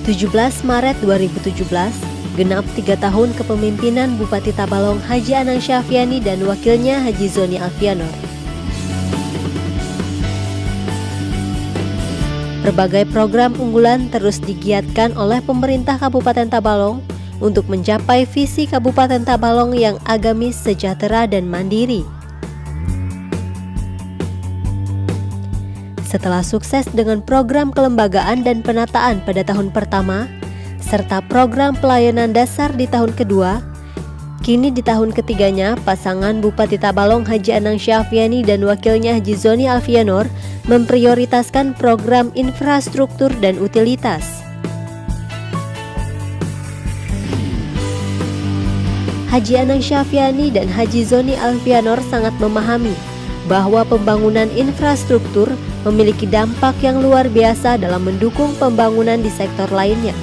(17 Maret 2017), genap 3 tahun kepemimpinan Bupati Tabalong Haji Anang Syafiani dan wakilnya Haji Zoni Alfianor. Berbagai program unggulan terus digiatkan oleh pemerintah Kabupaten Tabalong untuk mencapai visi Kabupaten Tabalong yang agamis, sejahtera, dan mandiri. Setelah sukses dengan program kelembagaan dan penataan pada tahun pertama, serta program pelayanan dasar di tahun kedua, kini di tahun ketiganya pasangan Bupati Tabalong Haji Anang Syafiani dan wakilnya Haji Zoni Alfianor memprioritaskan program infrastruktur dan utilitas. Haji Anang Syafiani dan Haji Zoni Alfianor sangat memahami bahwa pembangunan infrastruktur memiliki dampak yang luar biasa dalam mendukung pembangunan di sektor lainnya,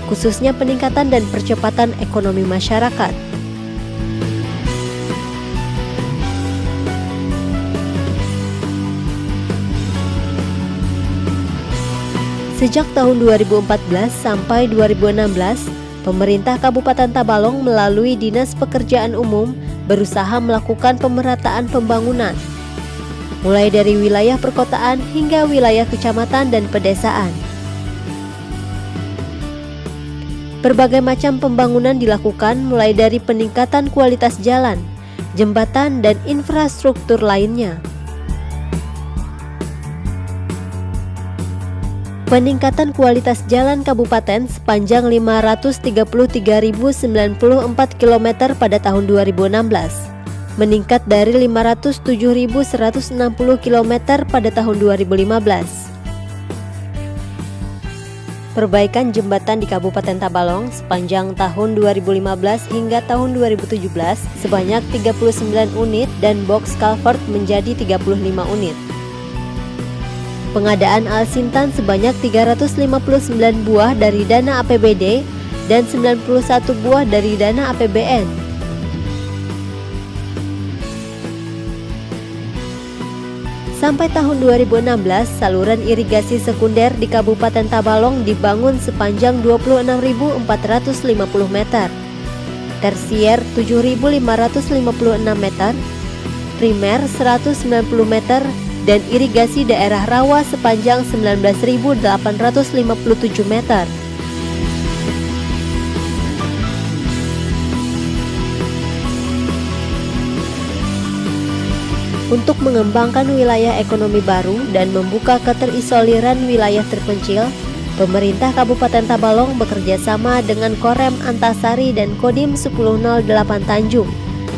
khususnya peningkatan dan percepatan ekonomi masyarakat. Sejak tahun 2014 sampai 2016, pemerintah Kabupaten Tabalong melalui Dinas Pekerjaan Umum berusaha melakukan pemerataan pembangunan, mulai dari wilayah perkotaan hingga wilayah kecamatan dan pedesaan. Berbagai macam pembangunan dilakukan mulai dari peningkatan kualitas jalan, jembatan, dan infrastruktur lainnya. Peningkatan kualitas jalan kabupaten sepanjang 533.094 km pada tahun 2016. Meningkat dari 507.160 km pada tahun 2015. Perbaikan jembatan di Kabupaten Tabalong sepanjang tahun 2015 hingga tahun 2017 sebanyak 39 unit dan box culvert menjadi 35 unit. Pengadaan alsintan sebanyak 359 buah dari dana APBD dan 91 buah dari dana APBN. Sampai tahun 2016, saluran irigasi sekunder di Kabupaten Tabalong dibangun sepanjang 26.450 meter, tersier 7.556 meter, primer 190 meter, dan irigasi daerah rawa sepanjang 19.857 meter. Untuk mengembangkan wilayah ekonomi baru dan membuka keterisoliran wilayah terpencil, pemerintah Kabupaten Tabalong bekerja sama dengan Korem Antasari dan Kodim 1008 Tanjung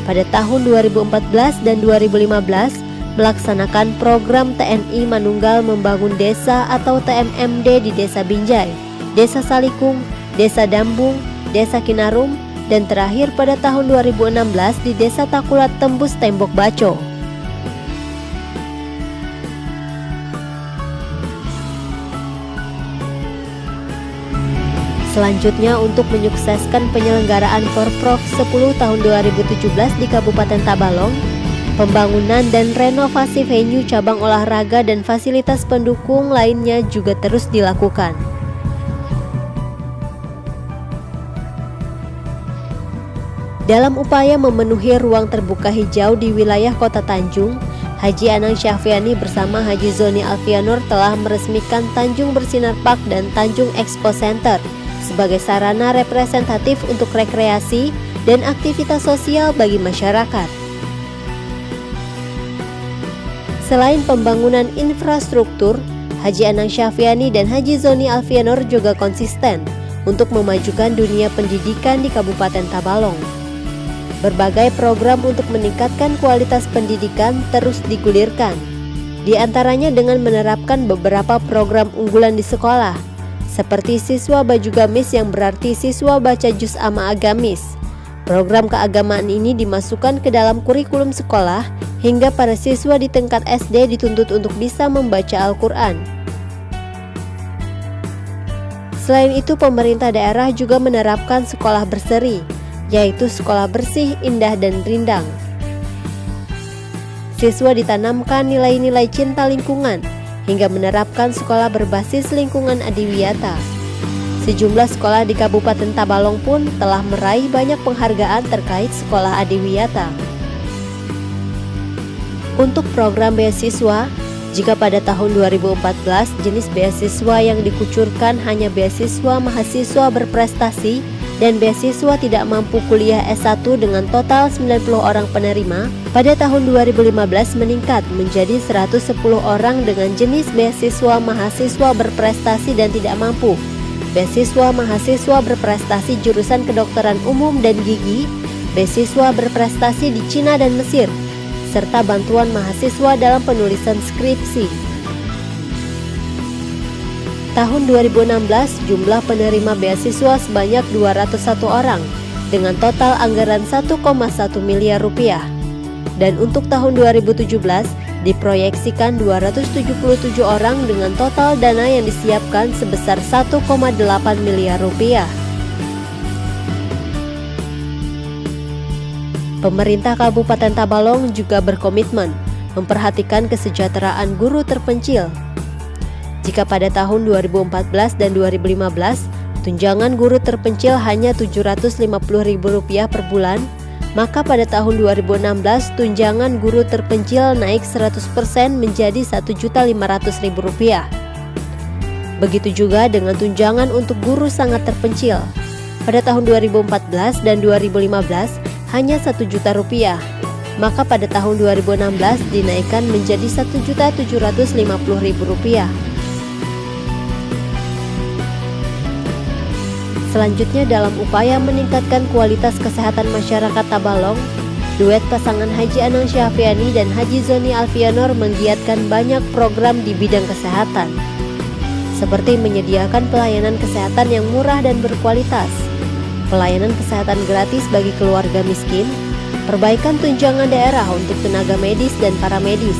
pada tahun 2014 dan 2015 melaksanakan program TNI Manunggal Membangun Desa atau TMMD di Desa Binjai, Desa Salikung, Desa Dambung, Desa Kinarum, dan terakhir pada tahun 2016 di Desa Takulat Tembus Tembok Baco. Selanjutnya, untuk menyukseskan penyelenggaraan Porprov 10 tahun 2017 di Kabupaten Tabalong, pembangunan dan renovasi venue cabang olahraga dan fasilitas pendukung lainnya juga terus dilakukan. Dalam upaya memenuhi ruang terbuka hijau di wilayah Kota Tanjung, Haji Anang Syafiani bersama Haji Zoni Alfianor telah meresmikan Tanjung Bersinar Park dan Tanjung Expo Center sebagai sarana representatif untuk rekreasi dan aktivitas sosial bagi masyarakat. Selain pembangunan infrastruktur, Haji Anang Syafiani dan Haji Zoni Alfianor juga konsisten untuk memajukan dunia pendidikan di Kabupaten Tabalong. Berbagai program untuk meningkatkan kualitas pendidikan terus digulirkan, di antaranya dengan menerapkan beberapa program unggulan di sekolah, seperti siswa baju gamis yang berarti siswa baca juz amma agamis. Program keagamaan ini dimasukkan ke dalam kurikulum sekolah hingga para siswa di tingkat SD dituntut untuk bisa membaca Al-Quran. Selain itu, pemerintah daerah juga menerapkan sekolah berseri, yaitu sekolah bersih, indah, dan rindang. Siswa ditanamkan nilai-nilai cinta lingkungan hingga menerapkan sekolah berbasis lingkungan adiwiyata. Sejumlah sekolah di Kabupaten Tabalong pun telah meraih banyak penghargaan terkait sekolah adiwiyata. Untuk program beasiswa, jika pada tahun 2014 jenis beasiswa yang dikucurkan hanya beasiswa mahasiswa berprestasi dan beasiswa tidak mampu kuliah S1 dengan total 90 orang penerima, pada tahun 2015 meningkat menjadi 110 orang dengan jenis beasiswa mahasiswa berprestasi dan tidak mampu, beasiswa mahasiswa berprestasi jurusan kedokteran umum dan gigi, beasiswa berprestasi di Cina dan Mesir, serta bantuan mahasiswa dalam penulisan skripsi. Tahun 2016 jumlah penerima beasiswa sebanyak 201 orang dengan total anggaran 1,1 miliar rupiah. Dan untuk tahun 2017 diproyeksikan 277 orang dengan total dana yang disiapkan sebesar 1,8 miliar rupiah. Pemerintah Kabupaten Tabalong juga berkomitmen memperhatikan kesejahteraan guru terpencil. Jika pada tahun 2014 dan 2015 tunjangan guru terpencil hanya Rp750.000 per bulan, maka pada tahun 2016 tunjangan guru terpencil naik 100% menjadi Rp1.500.000. Begitu juga dengan tunjangan untuk guru sangat terpencil. Pada tahun 2014 dan 2015 hanya Rp1.000.000, maka pada tahun 2016 dinaikkan menjadi Rp1.750.000. Selanjutnya, dalam upaya meningkatkan kualitas kesehatan masyarakat Tabalong, duet pasangan Haji Anang Syafiani dan Haji Zoni Alfianor menggiatkan banyak program di bidang kesehatan, seperti menyediakan pelayanan kesehatan yang murah dan berkualitas, pelayanan kesehatan gratis bagi keluarga miskin, perbaikan tunjangan daerah untuk tenaga medis dan paramedis,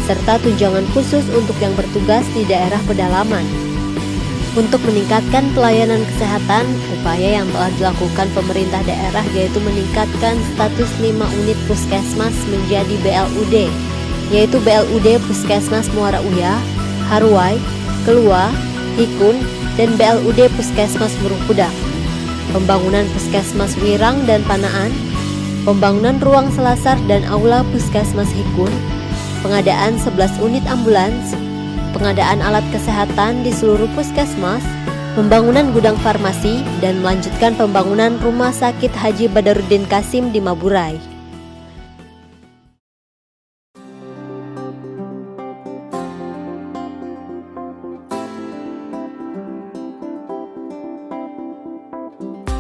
serta tunjangan khusus untuk yang bertugas di daerah pedalaman. Untuk meningkatkan pelayanan kesehatan, upaya yang telah dilakukan pemerintah daerah yaitu meningkatkan status 5 unit puskesmas menjadi BLUD, yaitu BLUD Puskesmas Muara Uya, Haruai, Kelua, Hikun, dan BLUD Puskesmas Murukudak. Pembangunan Puskesmas Wirang dan Panaan, pembangunan ruang selasar dan aula Puskesmas Hikun, pengadaan 11 unit ambulans, pengadaan alat kesehatan di seluruh puskesmas, pembangunan gudang farmasi, dan melanjutkan pembangunan Rumah Sakit Haji Badaruddin Kasim di Maburay.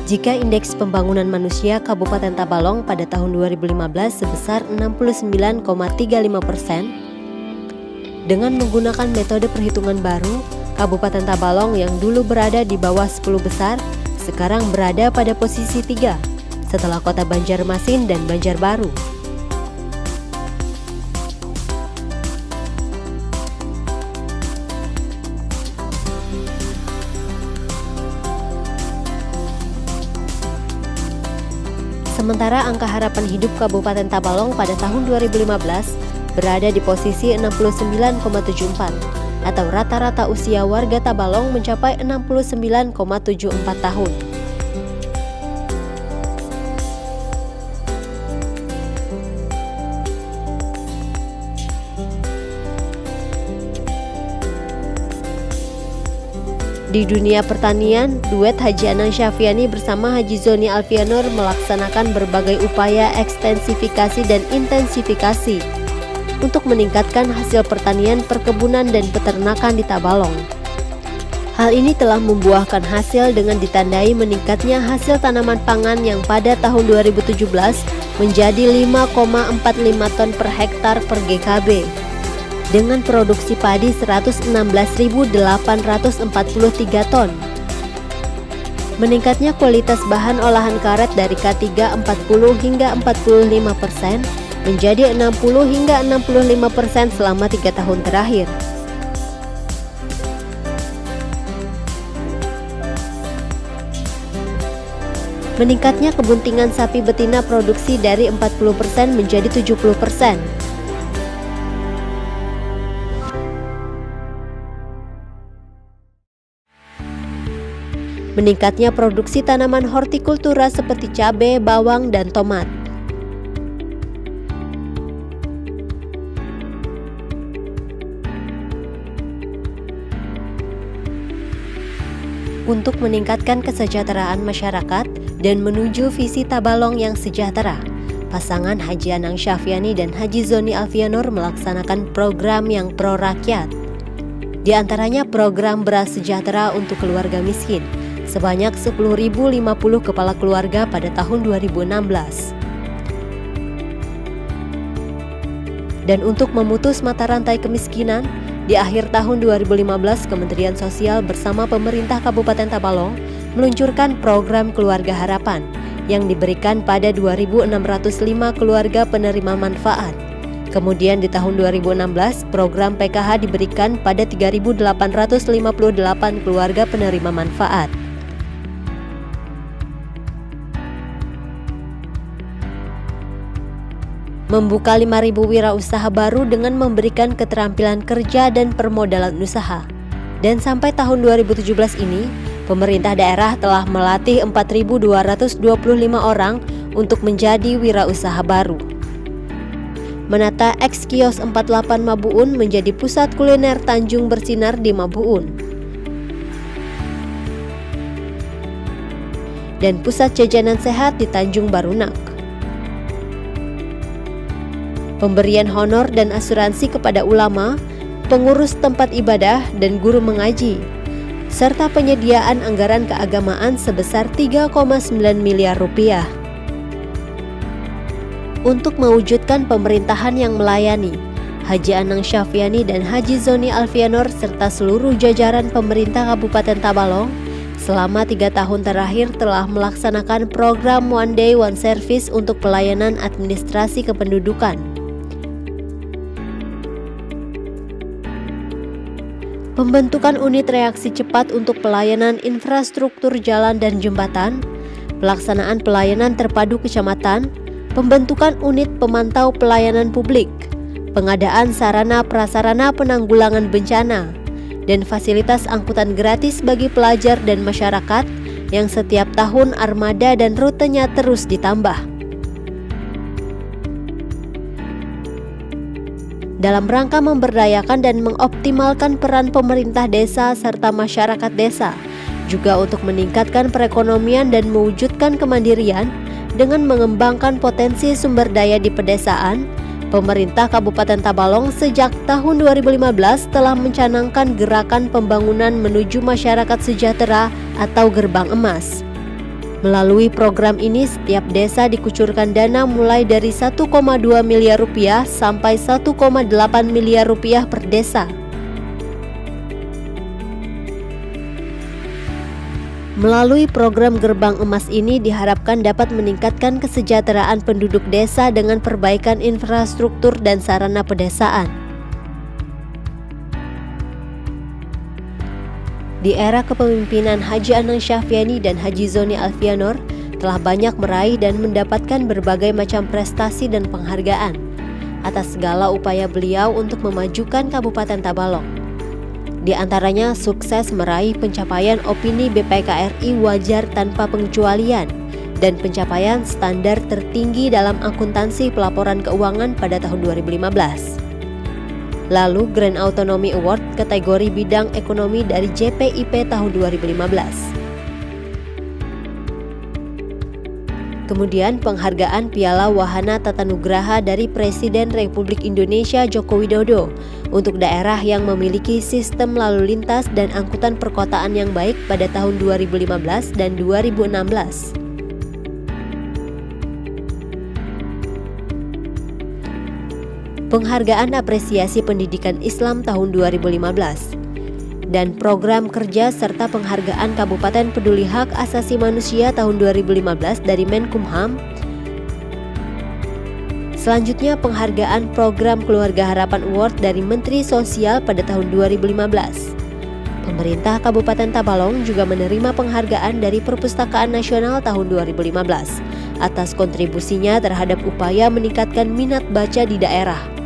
Jika indeks pembangunan manusia Kabupaten Tabalong pada tahun 2015 sebesar 69,35%, dengan menggunakan metode perhitungan baru, Kabupaten Tabalong yang dulu berada di bawah 10 besar, sekarang berada pada posisi 3, setelah kota Banjarmasin dan Banjarbaru. Sementara angka harapan hidup Kabupaten Tabalong pada tahun 2015 berada di posisi 69,74, atau rata-rata usia warga Tabalong mencapai 69,74 tahun. Di dunia pertanian, duet Haji Anang Syafiani bersama Haji Zoni Alfianor melaksanakan berbagai upaya ekstensifikasi dan intensifikasi. untuk meningkatkan hasil pertanian, perkebunan, dan peternakan di Tabalong. Hal ini telah membuahkan hasil dengan ditandai meningkatnya hasil tanaman pangan yang pada tahun 2017 menjadi 5,45 ton per hektar per GKB, dengan produksi padi 116.843 ton. Meningkatnya kualitas bahan olahan karet dari K3 40 hingga 45% menjadi 60 hingga 65% selama 3 tahun terakhir. Meningkatnya kebuntingan sapi betina produksi dari 40% menjadi 70%. Meningkatnya produksi tanaman hortikultura seperti cabai, bawang, dan tomat. Untuk meningkatkan kesejahteraan masyarakat dan menuju visi Tabalong yang sejahtera, pasangan Haji Anang Syafyani dan Haji Zoni Alfianur melaksanakan program yang pro rakyat. Di antaranya program beras sejahtera untuk keluarga miskin sebanyak 10.050 kepala keluarga pada tahun 2016. Dan untuk memutus mata rantai kemiskinan, di akhir tahun 2015 Kementerian Sosial bersama pemerintah Kabupaten Tabalong meluncurkan program Keluarga Harapan yang diberikan pada 2.605 keluarga penerima manfaat. Kemudian di tahun 2016 program PKH diberikan pada 3.858 keluarga penerima manfaat. Membuka 5.000 wirausaha baru dengan memberikan keterampilan kerja dan permodalan usaha. Dan sampai tahun 2017 ini, pemerintah daerah telah melatih 4.225 orang untuk menjadi wirausaha baru. Menata ex-kios 48 Mabuun menjadi pusat kuliner Tanjung Bersinar di Mabuun. Dan pusat jajanan sehat di Tanjung Barunak. Pemberian honor dan asuransi kepada ulama, pengurus tempat ibadah, dan guru mengaji, serta penyediaan anggaran keagamaan sebesar 3,9 miliar rupiah. Untuk mewujudkan pemerintahan yang melayani, Haji Anang Syafyani dan Haji Zoni Alfianur serta seluruh jajaran pemerintah Kabupaten Tabalong selama 3 tahun terakhir telah melaksanakan program One Day One Service untuk pelayanan administrasi kependudukan. Pembentukan unit reaksi cepat untuk pelayanan infrastruktur jalan dan jembatan, pelaksanaan pelayanan terpadu kecamatan, pembentukan unit pemantau pelayanan publik, pengadaan sarana prasarana penanggulangan bencana, dan fasilitas angkutan gratis bagi pelajar dan masyarakat yang setiap tahun armada dan rutenya terus ditambah. Dalam rangka memberdayakan dan mengoptimalkan peran pemerintah desa serta masyarakat desa, juga untuk meningkatkan perekonomian dan mewujudkan kemandirian dengan mengembangkan potensi sumber daya di pedesaan, pemerintah Kabupaten Tabalong sejak tahun 2015 telah mencanangkan gerakan pembangunan menuju masyarakat sejahtera atau Gerbang Emas. Melalui program ini, setiap desa dikucurkan dana mulai dari 1,2 miliar rupiah sampai 1,8 miliar rupiah per desa. Melalui program Gerbang Emas ini diharapkan dapat meningkatkan kesejahteraan penduduk desa dengan perbaikan infrastruktur dan sarana pedesaan. Di era kepemimpinan Haji Anang Syafyani dan Haji Zoni Alfianur telah banyak meraih dan mendapatkan berbagai macam prestasi dan penghargaan atas segala upaya beliau untuk memajukan Kabupaten Tabalong. Di antaranya sukses meraih pencapaian opini BPKRI wajar tanpa pengecualian dan pencapaian standar tertinggi dalam akuntansi pelaporan keuangan pada tahun 2015. Lalu Grand Autonomy Award kategori bidang ekonomi dari JPIP tahun 2015. Kemudian penghargaan Piala Wahana Tatanugraha dari Presiden Republik Indonesia Joko Widodo untuk daerah yang memiliki sistem lalu lintas dan angkutan perkotaan yang baik pada tahun 2015 dan 2016. Penghargaan Apresiasi Pendidikan Islam tahun 2015 dan Program Kerja serta Penghargaan Kabupaten Peduli Hak Asasi Manusia tahun 2015 dari Menkumham. Selanjutnya penghargaan Program Keluarga Harapan Award dari Menteri Sosial pada tahun 2015. Pemerintah Kabupaten Tabalong juga menerima penghargaan dari Perpustakaan Nasional tahun 2015 atas kontribusinya terhadap upaya meningkatkan minat baca di daerah.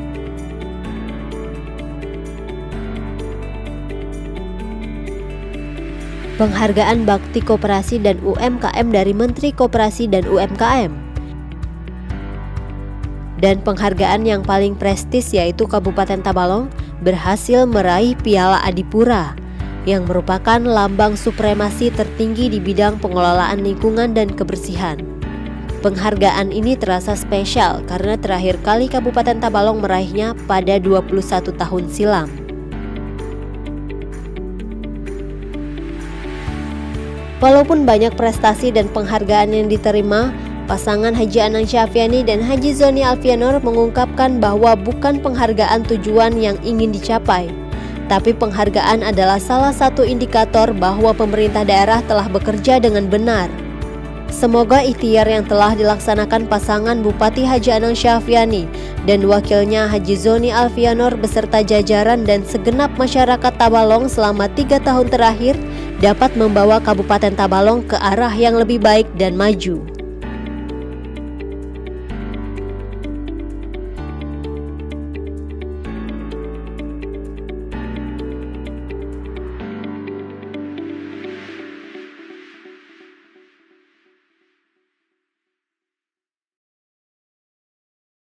Penghargaan Bakti Koperasi dan UMKM dari Menteri Koperasi dan UMKM. Dan penghargaan yang paling prestis yaitu Kabupaten Tabalong berhasil meraih Piala Adipura yang merupakan lambang supremasi tertinggi di bidang pengelolaan lingkungan dan kebersihan. Penghargaan ini terasa spesial karena terakhir kali Kabupaten Tabalong meraihnya pada 21 tahun silam. Walaupun banyak prestasi dan penghargaan yang diterima, pasangan Haji Anang Syafiani dan Haji Zoni Alfianor mengungkapkan bahwa bukan penghargaan tujuan yang ingin dicapai, tapi penghargaan adalah salah satu indikator bahwa pemerintah daerah telah bekerja dengan benar. Semoga ikhtiar yang telah dilaksanakan pasangan Bupati Haji Anang Syafiani dan wakilnya Haji Zoni Alfianor beserta jajaran dan segenap masyarakat Tabalong selama 3 tahun terakhir dapat membawa Kabupaten Tabalong ke arah yang lebih baik dan maju.